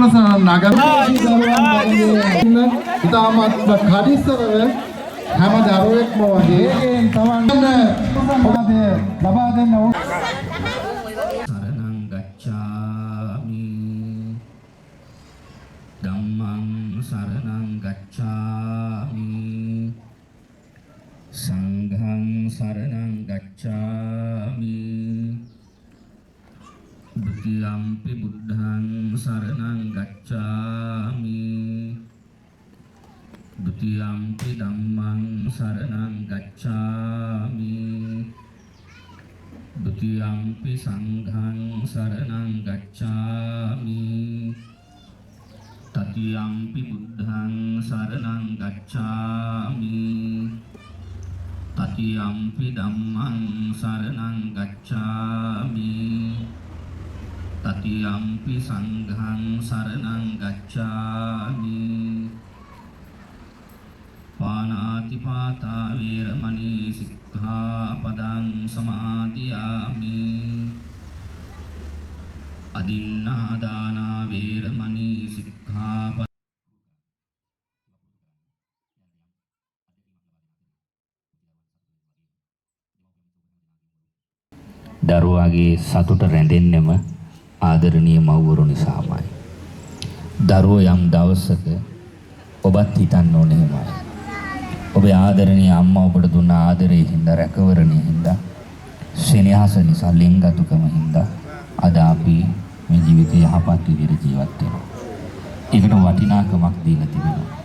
11 නගරයේ ඉතාමත් කඩිස්සරව හැම දරුවෙක්ම වගේ තමන්ට ලබා දෙන්න ඕන. සරණං ගච්ඡාමි ධම්මං සරණං ගච්ඡාමි සංඝං සරණං ගච්ඡාමි ဒုတိယံ පි බුද්ධං සරණං ගච්ඡාමි ဒုတိယံ පි ධම්මං සරණං ගච්ඡාමි ဒုတိယံ පි සංඝං සරණං ගච්ඡාමි တတိယံ පි බුද්ධං සරණං ගච්ඡාමි တတိယံ පි ධම්මං සරණං ගච්ඡාමි တတိယံ පි සංඝං සරණං ගච්ඡාමි ပါဏာတိပါတာဝေရမဏီសិក្ខាပဒံ සමාදියාමි អදිននាដានាវេរមណីសិក្ខាប දරුවාගේ සතුට රැඳෙන්නෙම ආදරණීය මව්වරු නිසාමයි. දරුවෝ යම් දවසක ඔබත් හිතන්න ඕනේ එහෙමයි. ඔබේ ආදරණීය අම්මා ඔබට දුන්න ආදරේ හින්දා රැකවරණේ හින්දා සෙනෙහස නිසා ලෙන්ගතුකම හින්දා අද අපි මේ ජීවිතය යහපත් විදිහට ජීවත් වෙනවා. ඒකට වටිනාකමක් දීලා තිබෙනවා.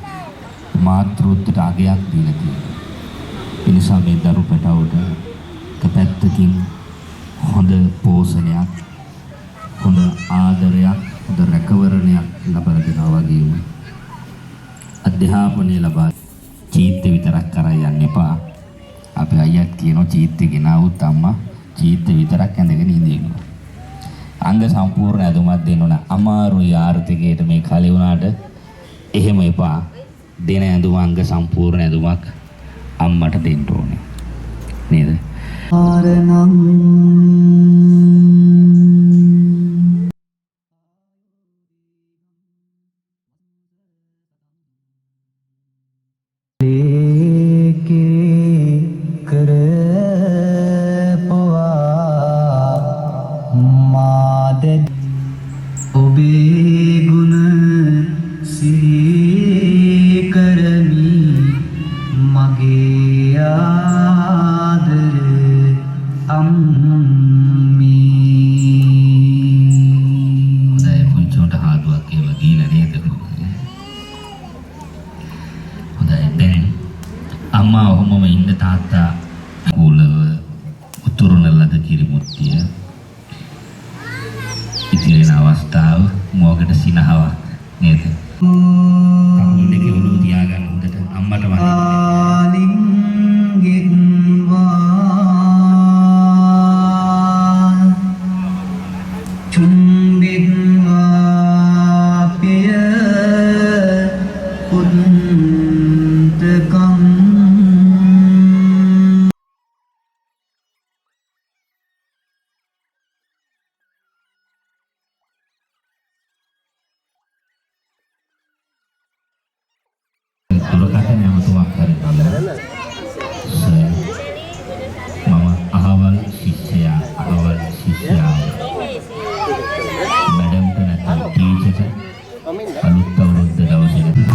මාතෘත්වයට අගයක් දීලා තියෙනවා. ඒ නිසා මේ දරු පැටවුට කපැත්තකින් හොඳ පෝෂණයක්, හොඳ ආදරයක්, හොඳ රැකවරණයක් ලබා දෙනවා වගේම අධ්‍යාපනය ලබා චීත්ත විතරක් කරා යන්න එපා. අපි අයියත් කියනවා චීත්ත ගෙනාවුත් අම්මා චීත්ත විතරක් ඇඳගෙන ඉඳිනවා. අංග සම්පූර්ණ ඇඳුමක් දෙන්න ඕන. අමාරුයි ආර්ථිකයට මේ කලේ වුණාට එහෙම එපා. දෙන ඇඳුම අංග සම්පූර්ණ ඇඳුමක් අම්මට දෙන්න ඕනේ. නේද? ආරණං අම්මා ඔහොමම ඉන්න තාත්තා කූලව උතුරන ලද කිරිමුත්තිය ඉතිරෙන අවස්ථාව මොකට සිනහවක් නේද? කකුල් දෙක ඔලුව තියාගන්න හොඳට අම්මට දුරකථන ඇමතුමක් කරගන්න. මම අහවල් ශිෂ්‍යයා මැඩම්ට නැත්නම් ටීචර්ට අලුත් අවුරුද්ද දවසේ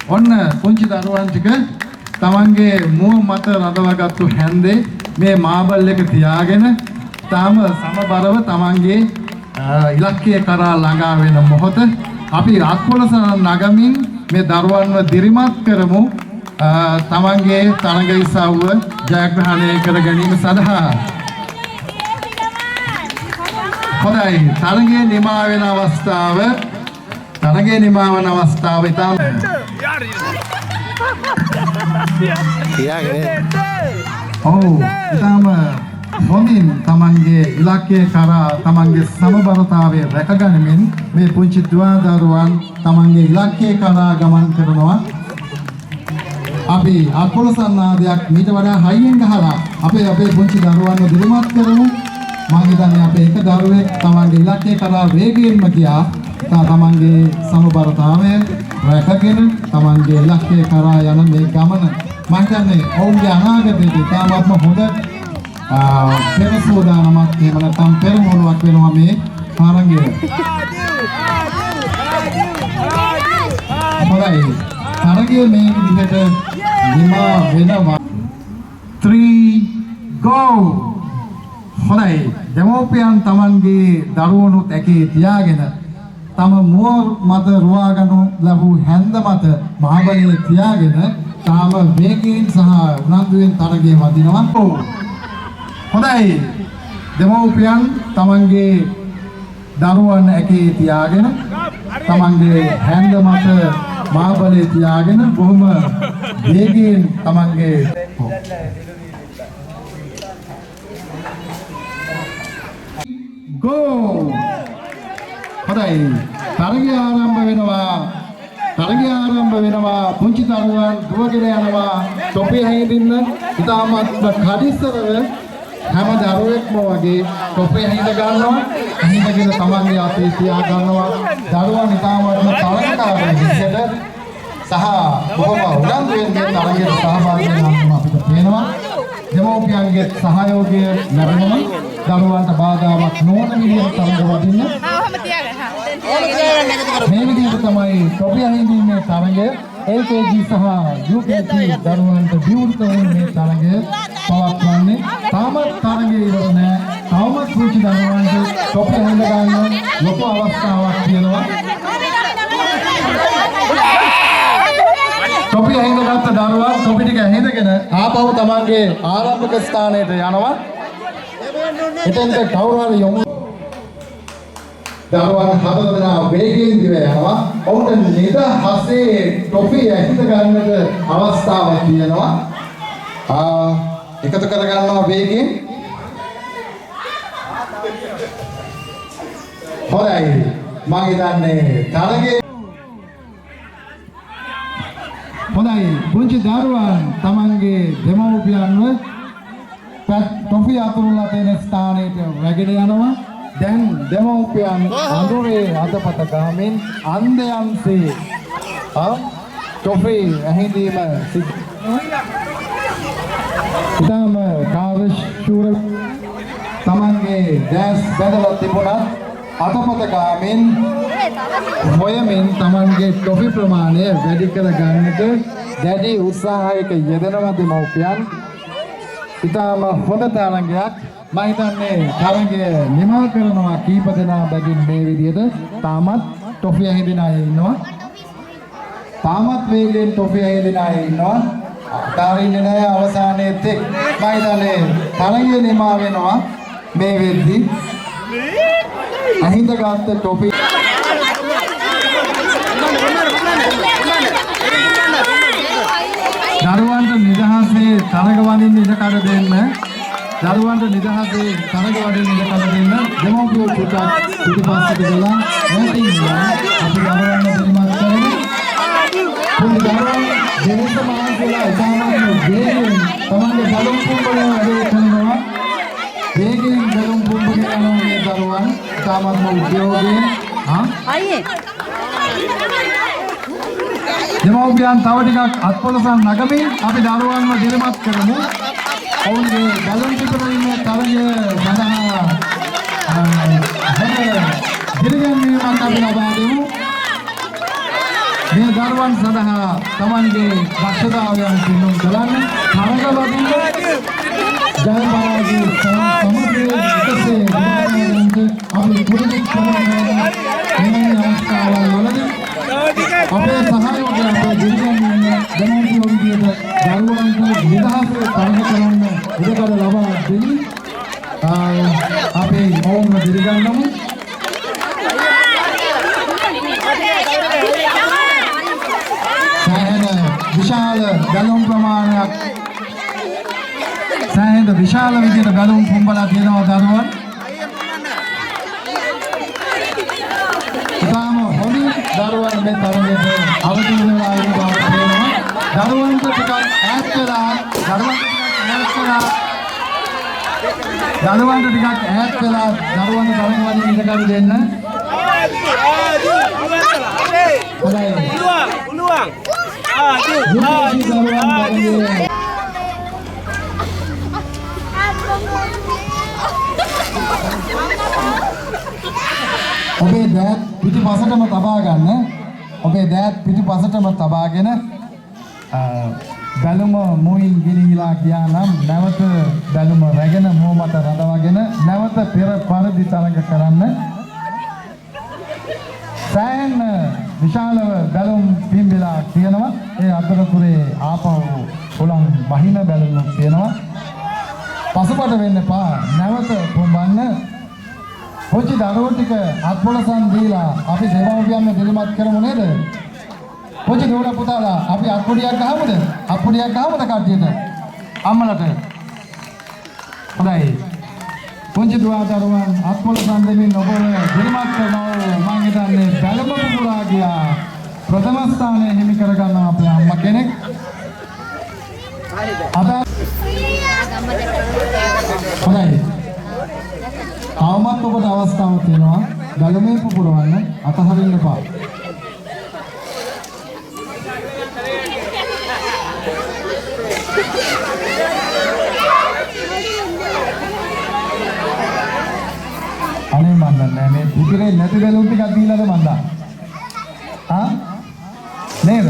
ඔන්න පුංචි දරුවන් ටික තමන්ගේ මුව මත රඳවාගත්තු හැන්දේ මේ මාබල් එක තියාගෙන තාම සමබරව තමන්ගේ ඉලක්කය කරා ළඟා වෙන මොහොත අපි අත්පොළස නගමින් මේ දරුවන්ව දිරිමත් කරමු තමන්ගේ තරඟ ඉසව්ව ජයග්‍රහණය කර ගැනීම සඳහා. හොඳයි, තරඟයේ නිමා වෙන අවස්ථාව තරඟයේ නිමා වන අවස්ථාව ඉතාම ඉතාම හොඳින් තමන්ගේ ඉලක්කය කරා තමන්ගේ සමබරතාවය රැකගනිමින් මේ පුංචි දුවදරුවන් තමන්ගේ ඉලක්කය කරා ගමන් කරනවා. අපි අත්පොළසන්නාදයක් මීට වඩා හයියෙන් ගහලා අපේ පුංචි දරුවන්ව දිරිමත් කරමු. මම හිතන්නේ අපේ එක දරුවෙක් තමන්ගේ ඉලක්කය කරා වේගයෙන්ම ගියා. තමන්ගේ සමබරතාවය රැකගෙන තමන්ගේ ඉලක්කය කරා යන මේ ගමන මම හිතන්නේ ඔවුන්ගේ අනාගතයට ඉතාමත්ම හොඳ පෙර සූදානමක් එහෙම නැත්නම් පෙරමුණක් වෙනවා මේ තරඟය. හොඳයි, තරඟය මේ විදිහට නිමා වෙනවා. 3 go හොඳයි දෙමෝපියන් තමන්ගේ දරුවනුත් ඇකේ තියාගෙන තම මුව මත රුවා ගනු ලැබූ හැන්ද මත මහබලිය තියාගෙන තාම වේගයෙන් සහ උනන්දුවෙන් තරගයේ වදිනවා හොඳයි දෙමෝපියන් තමන්ගේ දරුවන් ඇකේ තියාගෙන තමන්ගේ හැන්ද මත මහබලිය තියාගෙන බොහොම වේගයෙන් තමන්ගේ go හොඳයි තරගය ආරම්භ වෙනවා පුංචි දරුවන් දුවගෙන යනවා තොපේ හැදින්න ඉතාමත් කඩිස්සරව හැම දරුවෙක්ම වගේ තොපේ හැද ගන්නවා හැදගෙන තමන්ගේ අතේ තියා ගන්නවා දරුවන් ඉතාමත් තරගකාරී විදිහට සහ බොහොම උනන්දුවෙන් මේ තරගයට සහභාගී වෙනවා අපිට පේනවා දෙමෝපියන්ගේ සහයෝගය ලැබෙනවා දරුවන්ට බාධාවක් නොවන විදිහට තරග වදින්න මේ විදිහට තමයි තොපිය හිඳින්නේ තරගය LKG සහ UKG දරුවන්ට විවෘත වන මේ තරගය පවත්වන්නේ තාමත් තරගය ඉවර නැහැ තවමත් පුංචි දරුවන්ට තොපිය හිඳ ගන්න ලොකු අවස්ථාවක් තියෙනවා තොපිය හිඳගත්ත දරුවා තොපි ටික හිඳගෙන ආපහු තමන්ගේ ආරම්භක ස්ථානයට යනවා එතෙන්ට කවුරු හරි යමු දරුවන් හතර දෙනා වේගයෙන් දිව යනවා ඔවුන්ට නිදහසේ ටොෆි ඇහිඳ ගන්නට අවස්ථාවක් තියෙනවා එකතු කර ගන්නවා වේගයෙන් හොඳයි මම හිතන්නේ තරගයේ හොඳයි පුංචි දරුවන් තමන්ගේ දෙමව්පියන්ව ටොෆි අතුරුලා තියෙන ස්ථානයට රැගෙන යනවා දැන් දෙමව්පියන් අඳුරේ අතපත ගාමින් අන්දයන්සේ ටොෆි ඇහිඳීම සිද්ධ ඉතාම කාර්යශූර තමන්ගේ දැස් බැදලා තිබුණත් අතපත ගාමින් හොයමින් තමන්ගේ ටොෆි ප්‍රමාණය වැඩි කර ගන්නට දැඩි උත්සාහයක යෙදෙනවා දෙමව්පියන් ඉතාම හොඳ තරගයක් මම හිතන්නේ තරගය නිමා කරනවා කීප දෙනා බැගින් මේ විදිහට තාමත් ටොෆි ඇහිඳින අය ඉන්නවා තාමත් වේගයෙන් ටොෆි ඇහිඳින අය ඉන්නවා අතාරින්නේ නැහැ අවසානයේ තෙක් මම හිතන්නේ තරගය නිමා වෙනවා මේ වෙද්දී අහිඳ ගත්ත ටොපි දරුවන්ට නිදහසේ තරග වදින්න ඉඩ කඩ දෙන්න දරුවන්ට නිදහසේ තරග වදින්න ඉඩ කඩ දෙන්න දෙමෝපියෝ පුතා පිටිපස්සට ගලා නැතිනවා අපි දරුවන්ව පිළිමත් කරමු පුංචි දරුවන් දෙවිත මහන්සියලා ඉතාමත් වේගයෙන් තමන්ගේ බලම් පුම්බල වැඩේ කරනවා වේගයෙන් බලම් පුම්බගෙන යනවා මේ දරුවන් ඉතාමත් උද්‍යෝගයෙන් අයියේ දෙමව්පියන් තව ටිකක් අත්පොලසන් නගමින් අපි දරුවන්ව දිරිමත් කරමු. ඔවුන්ගේ බලන් පිටුපිටින් තරගය සඳහා දිරිගැන්වීමක් අපි ලබා දෙමු. මේ දරුවන් සඳහා තමන්ගේ දක්ෂතාවයන් පින්නුම් කරන්න තරග වදින්න ජය පරාජය සමගිය එකසේ අපි පුරුදු කරනවා මේ අවස්ථාවල් වලදී අපේ සහයෝගය අපේ දිරිගැන්වීම දෙමව්පියෝ විදියට දරුවන්ට නිදහසේ තරග කරන්න ඉඩකඩ ලබා දෙන්න අපේ ඔවුන්ව දිරිගන්නමු විශාල බැලුම් ප්‍රමාණයක් සෑහෙන විශාල විදියට බැලුම් පුම්බලා තියෙනවා දරුවන්. ඉතාම හොඳින් දරුවන් මේ තරගයට අවතීර්ණ වෙලා ඉන්න බව පේනවා. දරුවන්ට ටිකක් ඈත් වෙලා දරුවන්ට තරග වලින් ඉඳ ගන්න දෙන්න. Uluang. ඔබේ දෑත් පිටිපසටම තබා ගන්න. ඔබේ දෑත් පිටිපසටම තබාගෙන බැලුම මොයින් ගිලිහිලා ගියා නම් නැවත බැලුම රැගෙන මොහ මත රඳවාගෙන නැවත පෙර පරිදි තරඟ කරන්න සෑහෙන විශාලව බැලුම් පිම්බිලා තියෙනවා ඒ අතරතුරේ ආපහු හුලං බහින බැලුම් තියෙනවා පසුබට වෙන්න එපා නැවත පොඹන්න පොචි දරුවෝ ටික අත්පොලසන් දීලා අපි දෙමව්පියන්ව දිරිමත් කරමු නේද පොචි දෝල පුතාලා අපි අත්පොඩියක් ගහමුද අත්පොඩියක් ගහමුද කට්ටියට අම්මලට හොඳයි පුංචි දුවදරුවන් අත්පොලසන් දෙමින් ඔබව දිරිමත් කරනවා මම හිතන්නේ බැලුම පුරා ගියා ප්‍රථම ස්ථානය හිමි කරගන්නවා අපේ අම්මා කෙනෙක් අද හොඳයි තවමත් ඔබට අවස්ථාවක් තියෙනවා බැලුමේ පුපුරවන්න අතහරින්න එපා අනේ මන් දන්නේ මේ පුපුරේ නැති බැලුම් ටිකක් දීලාද මන්දා ආ නේද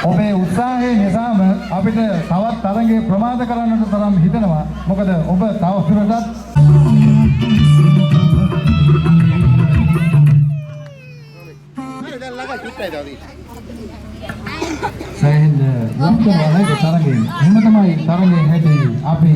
ඔබේ උත්සාහය නිසාම අපිට තවත් තරඟේ ප්‍රමාද කරන්නට තරම් හිතෙනවා මොකද ඔබ තවදුරටත් සෑහෙන යොමුවන තරඟේ එහෙම තමයි තරඟේ හැටි අපි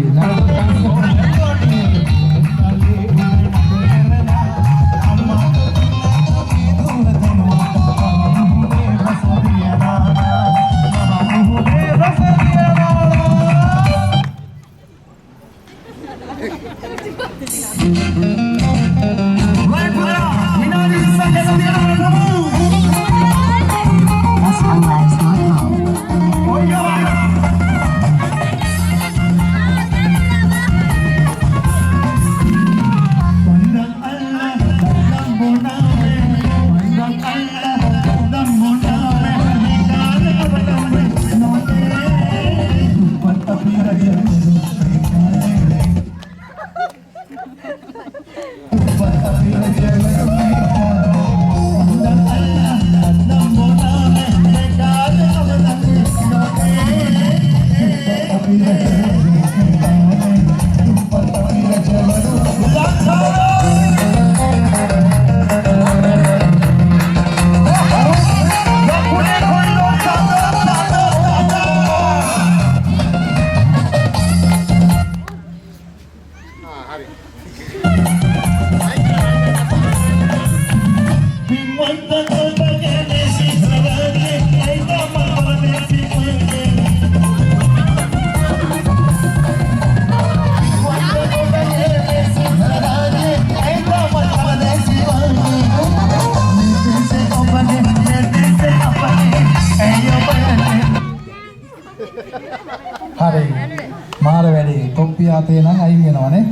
හරි මාර වැඩි තොප්පිය අතේ නම් අයින් වෙනවනේ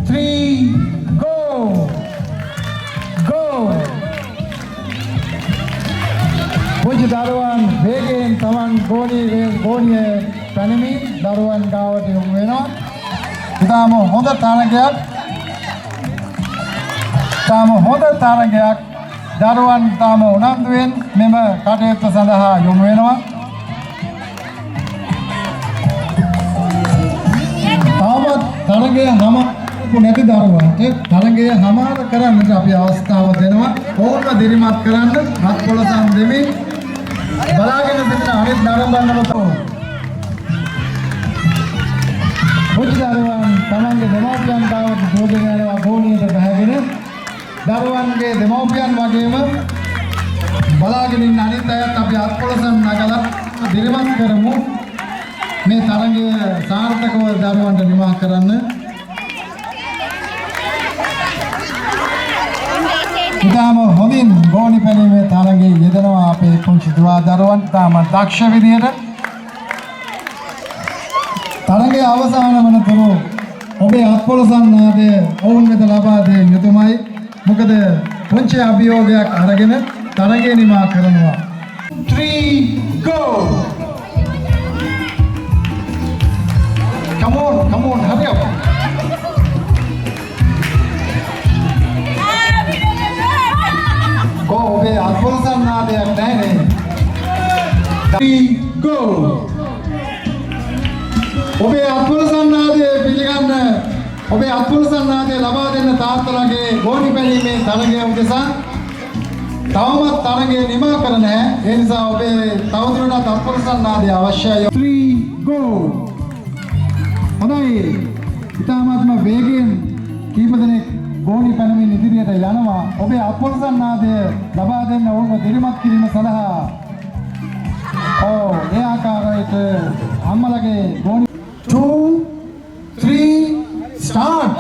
Three, go! Go! පුංචි දරුවන් වේගයෙන් Taman ගෝණිය පැනමින් දරුවන් ගාවට යොමු වෙනවා. ඉතාම හොඳ තරගයක්. දරුවන් තාම උනන්දුවෙන් මෙම කටයුත්ත සඳහා යොමු වෙනවා. තාමත් තරගය හමාරු නැති දරුවන්ට තරගය හමාර කරන්නට අපි අවස්ථාව දෙනවා. ඕනම දිරිමත් කරන්න හත් පොළසන් දෙමින් බලාගෙන සිටින අනිත් නරඹන්නලට පුංචි දරුවන් තමන්ගේ දෙමව්පියන් ගාවට දුවගෙන යනවා ගෝණියට බැහැගෙන. දරුවන්ගේ දෙමව්පියන් වගේම බලාගෙන ඉන්න අනිත් අයත් අපි හත් පොළසන් නගලා දිරිමත් කරමු. මේ තරගය සාර්ථකව දරුවන්ට නිමා කරන්න. ඉතාම හොඳින් ගෝණි පැනීමේ තරගයේ යෙදෙනවා අපේ පුංචි දුවා දරුවන්. තාම දක්ෂ විදියට තරගයේ අවසාන වනතුරු ඔබේ අත්පොළසන් නාදය ඔවුන් වෙත ලබා දෙන යුතුමයි. මොකද පුංචි අභියෝගයක් අරගෙන තරගය නිමා කරනවා. 3 go! Come on, hurry up. Go, obey. Atpolsan naadයක් නැහැ නේ. 3 go. ඔබේ අත්පොළසන් නාදය පිළිගන්න. ඔබේ අත්පොළසන් නාදය ලබා දෙන්න තාත්තලාගේ ගෝණි පැනීමේ තරගය උදෙසා තවමත් තරගය නිමා කර නැහැ. ඒ නිසා ඔබේ තවදුරටත් අත්පොළසන් නාදය අවශ්‍යයි. 3 go. හොඳයි. ඉතාමත්ම වේගයෙන් කීප දෙනෙක් ගෝණි පැනමින් ඉදිරියට යනවා. ඔබේ අත්පොළසන් නාදය ලබා දෙන්න ඕන දිරිමත් කිරීම සඳහා ඒ ආකාරයට අම්මලගේ ගෝණි 2 3 start.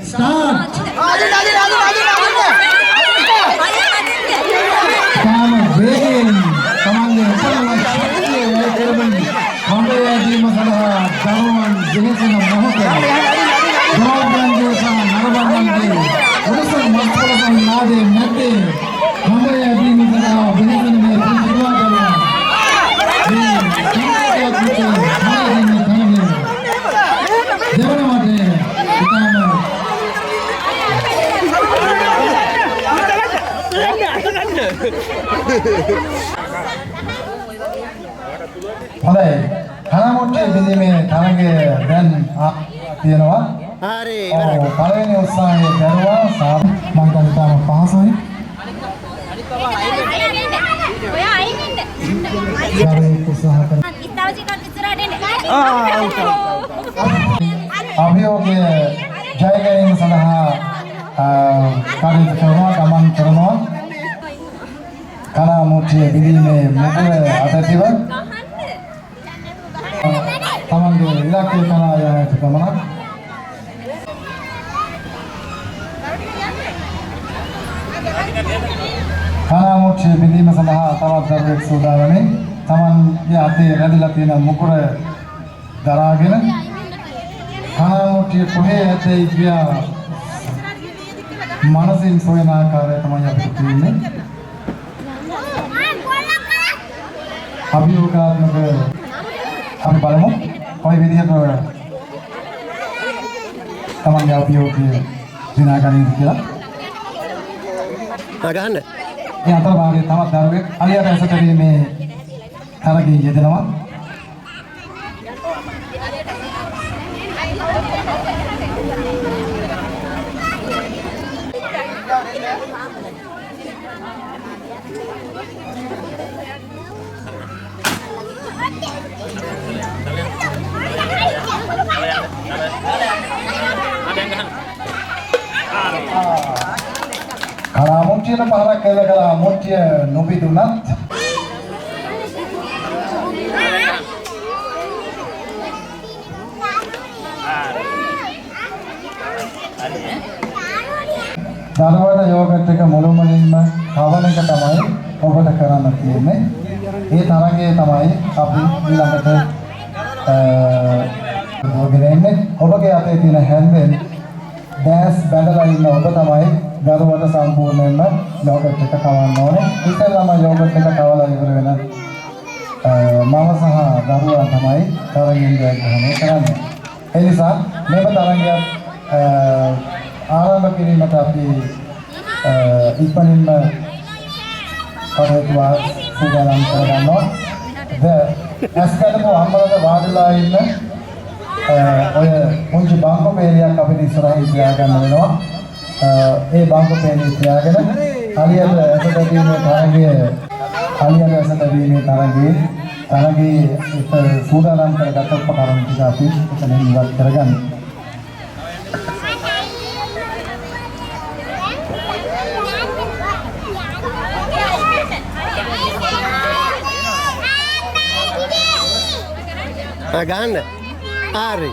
Start. Come begin. Tamangge usalama shaktiye welcome. Hambe di masala daruwan jehesena mohote. Daruwan jesa narabange. Urusan maspolasan nade nade. Hambe di masala jehesena me kunjua daruwan. හොඳයි. කනමුට්ටේ බෙදීමේ තරගය දැන් තියෙනවා. හරි ඉවරයි. පළවෙනි උත්සාහයේ දරුවා මම හිතන්නේ තාම පහසුයි. ඔයා අයින් ඉන්න. හරි උත්සාහ කරමු. ඉස්තාවචිකක් ඉස්සරහට එන්න. අභියෝගය ජය ගැනීම සඳහා කටයුතු කරනවා ගමන් කරනවා. කනමුට්ටේ බෙදීමේ මුදුන අතතිව තමන්ගේ ඉලක්කය කරා යන්නට ගමනක්. කනමුට්ටේ බෙදීම සඳහා තවත් දරුවෙක් සූදානම්නේ. තමන්ගේ අතේ රැඳිලා තියෙන මුකුර දරාගෙන කනමුට්ටිය කොහේ ඇතේ කියා මනසින් සොයන ආකාරය තමයි අපිට තියෙන්නේ. අභියෝගාත්මක අපි බලමු කොයි විදිහට තමන්ගේ අභියෝගය දිනාගන්නද කියලා. ගහන්න. මේ අතර භාගයේ තවත් දරුවෙක් අලියට ඇසතරීමේ තරගයේ යෙදෙනවා. Kalau muncul pahala kalau muncul nubi dunat. දරුවට යෝගට් එක මුළුමනින්ම කවන එක තමයි ඔබට කරන්න තියෙන්නේ. ඒ තරගය තමයි අපි ඊළඟට දුවගෙන එන්නේ. ඔබගේ අතේ තියෙන හැන්දෙන් ඩෑස් බැඳලා ඉන්න ඔබ තමයි දරුවට සම්පූර්ණයෙන්ම යෝගට් එක කවන්න ඕනේ. ඉතින්ම යෝගට් එක කවලා ඉවර වෙන මම සහ දරුවා තමයි තරගයෙන් ජයග්‍රහණය කරන්නේ. ඒ නිසා මේක තරගයක් ආරම්භ කිරීමට අපි ඉක්මනින්ම කටයුතු සූදානම් කරගන්නවා. ඇස්කඩපු අම්මලට වාඩිලා ඉන්න ඔය පුංචි බංකො පේලියක් අපිට ඉස්සරහින් තියාගන්න වෙනවා. ඒ බංකො පේලිය තියාගෙන අලියට ඇසදීමේ තරගයේ සූදානම් කරගත්ත උපකරණ ටික අපි එතනින් ඉවත් කරගන්නවා. ගන්න හරි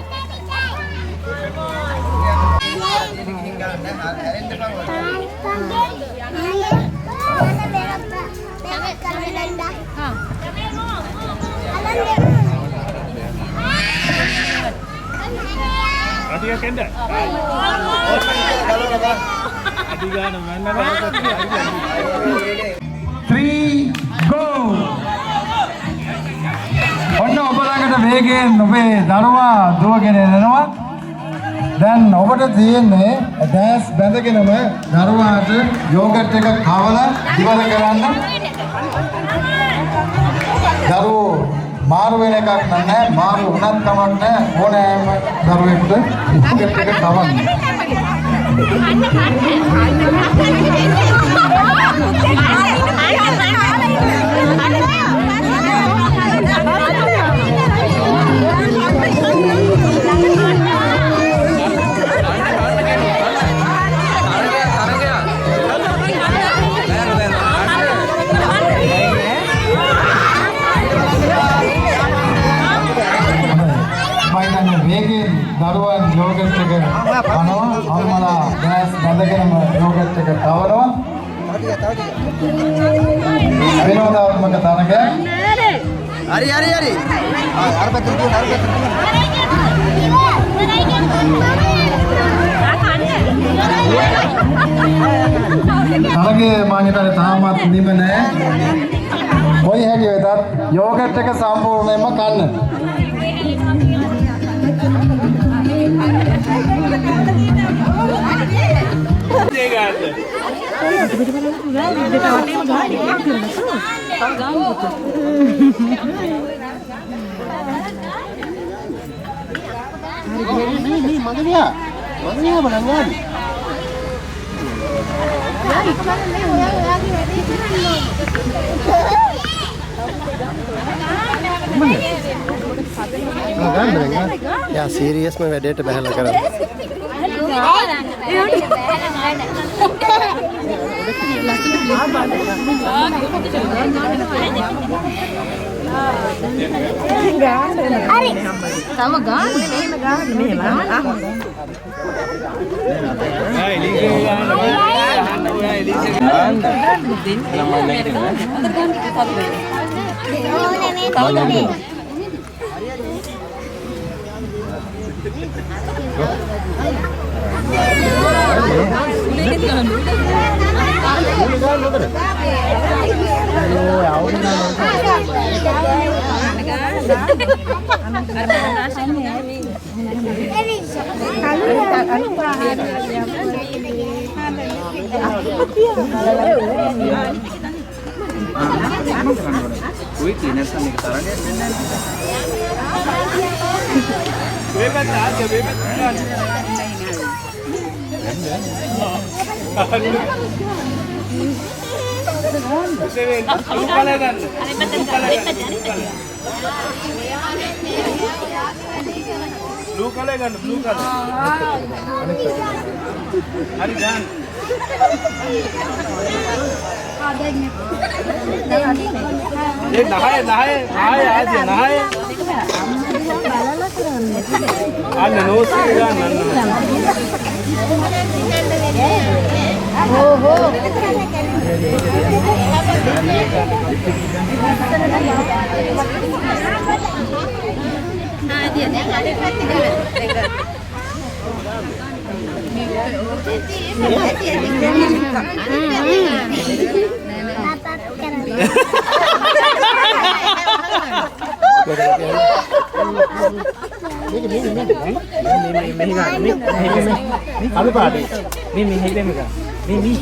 Three, go! ඔන්න ඔබ ළඟට වේගයෙන් ඔබේ දරුවා දුවගෙන එනවා. දැන් ඔබට තියෙන්නේ ඩෑස් බැඳගෙනම දරුවාට යෝගට් එක කවලා ඉවර කරන්න. දරුවෝ මාරු වෙන එකක් නැහැ. මාරු වුණත් කමක් නැහැ. ඕනෑම දරුවෙකුට යෝගට් එක කවන්න. දරුවන් යෝගට් එක කනවා අම්මලා ගෑස් බඳගෙනම යෝගට් එක කවනවා. විනෝදාත්මක තරගයක්. හරි අර පැත්තට ගියොත් තරගයේ මානිටරේ තාමත් නිම නැහැ. කොයි හැටි වෙතත් යෝගට් එක සම්පූර්ණයෙන්ම කන්න. යා සීරියස්ම වැඩේට බහලා කරා. Blue color kan, blue color. Hari gan. ये नहाए नहाए नहाए आज नहाए आज नोस का हो हो हाँ dia Alu paadi. Mimi hebe mega. Mimi.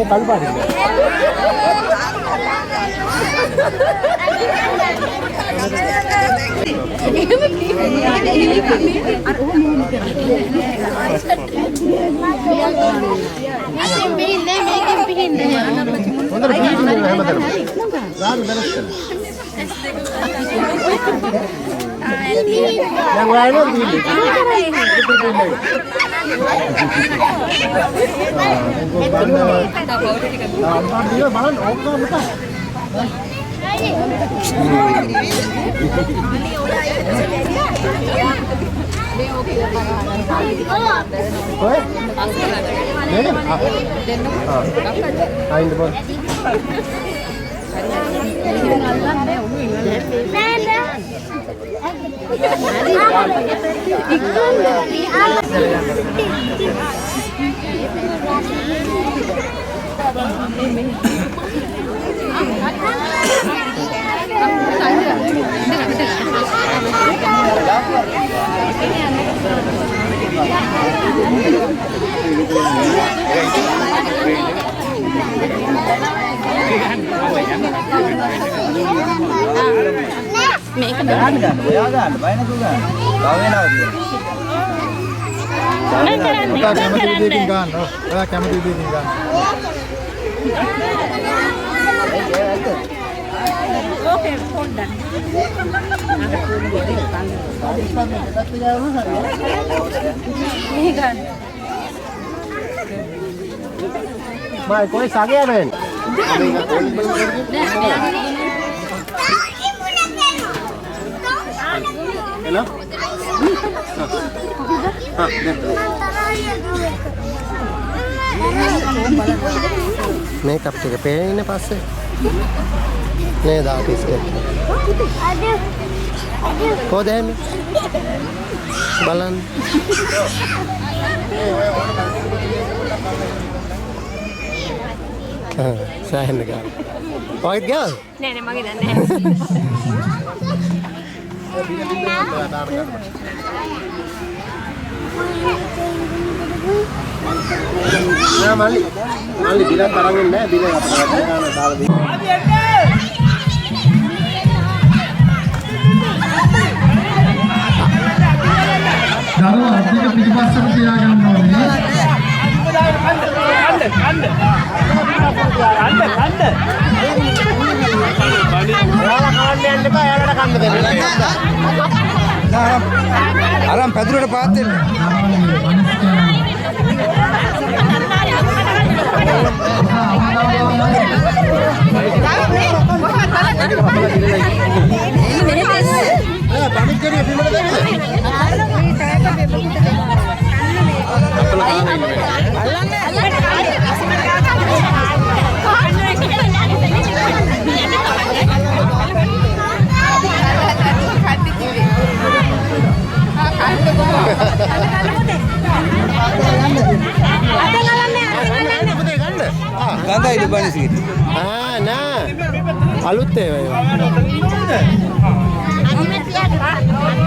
Kalu paadi. Mai koi sage ben. Hello? Makeup එක පේන්නේ පස්සේ නේද ආටිස්ට් එක කොහෙද එන්නේ බලන්න සෑහෙන ගාන ඔයත් ගාන නෑ නෑ මගේ දන්නේ නැහැ නෑ මල්ලි බිල තරම් වෙන්නේ නෑ බිල අපිට ගාන දාලා දෙන්න දරුවා අධික පිටිපස්සට තියාගන්න ඕනේ. අරන් පැදුරට පාත් දෙන්න. ගඳයි දුබන්නේ සීට. නෑ අලුත් ඒවා.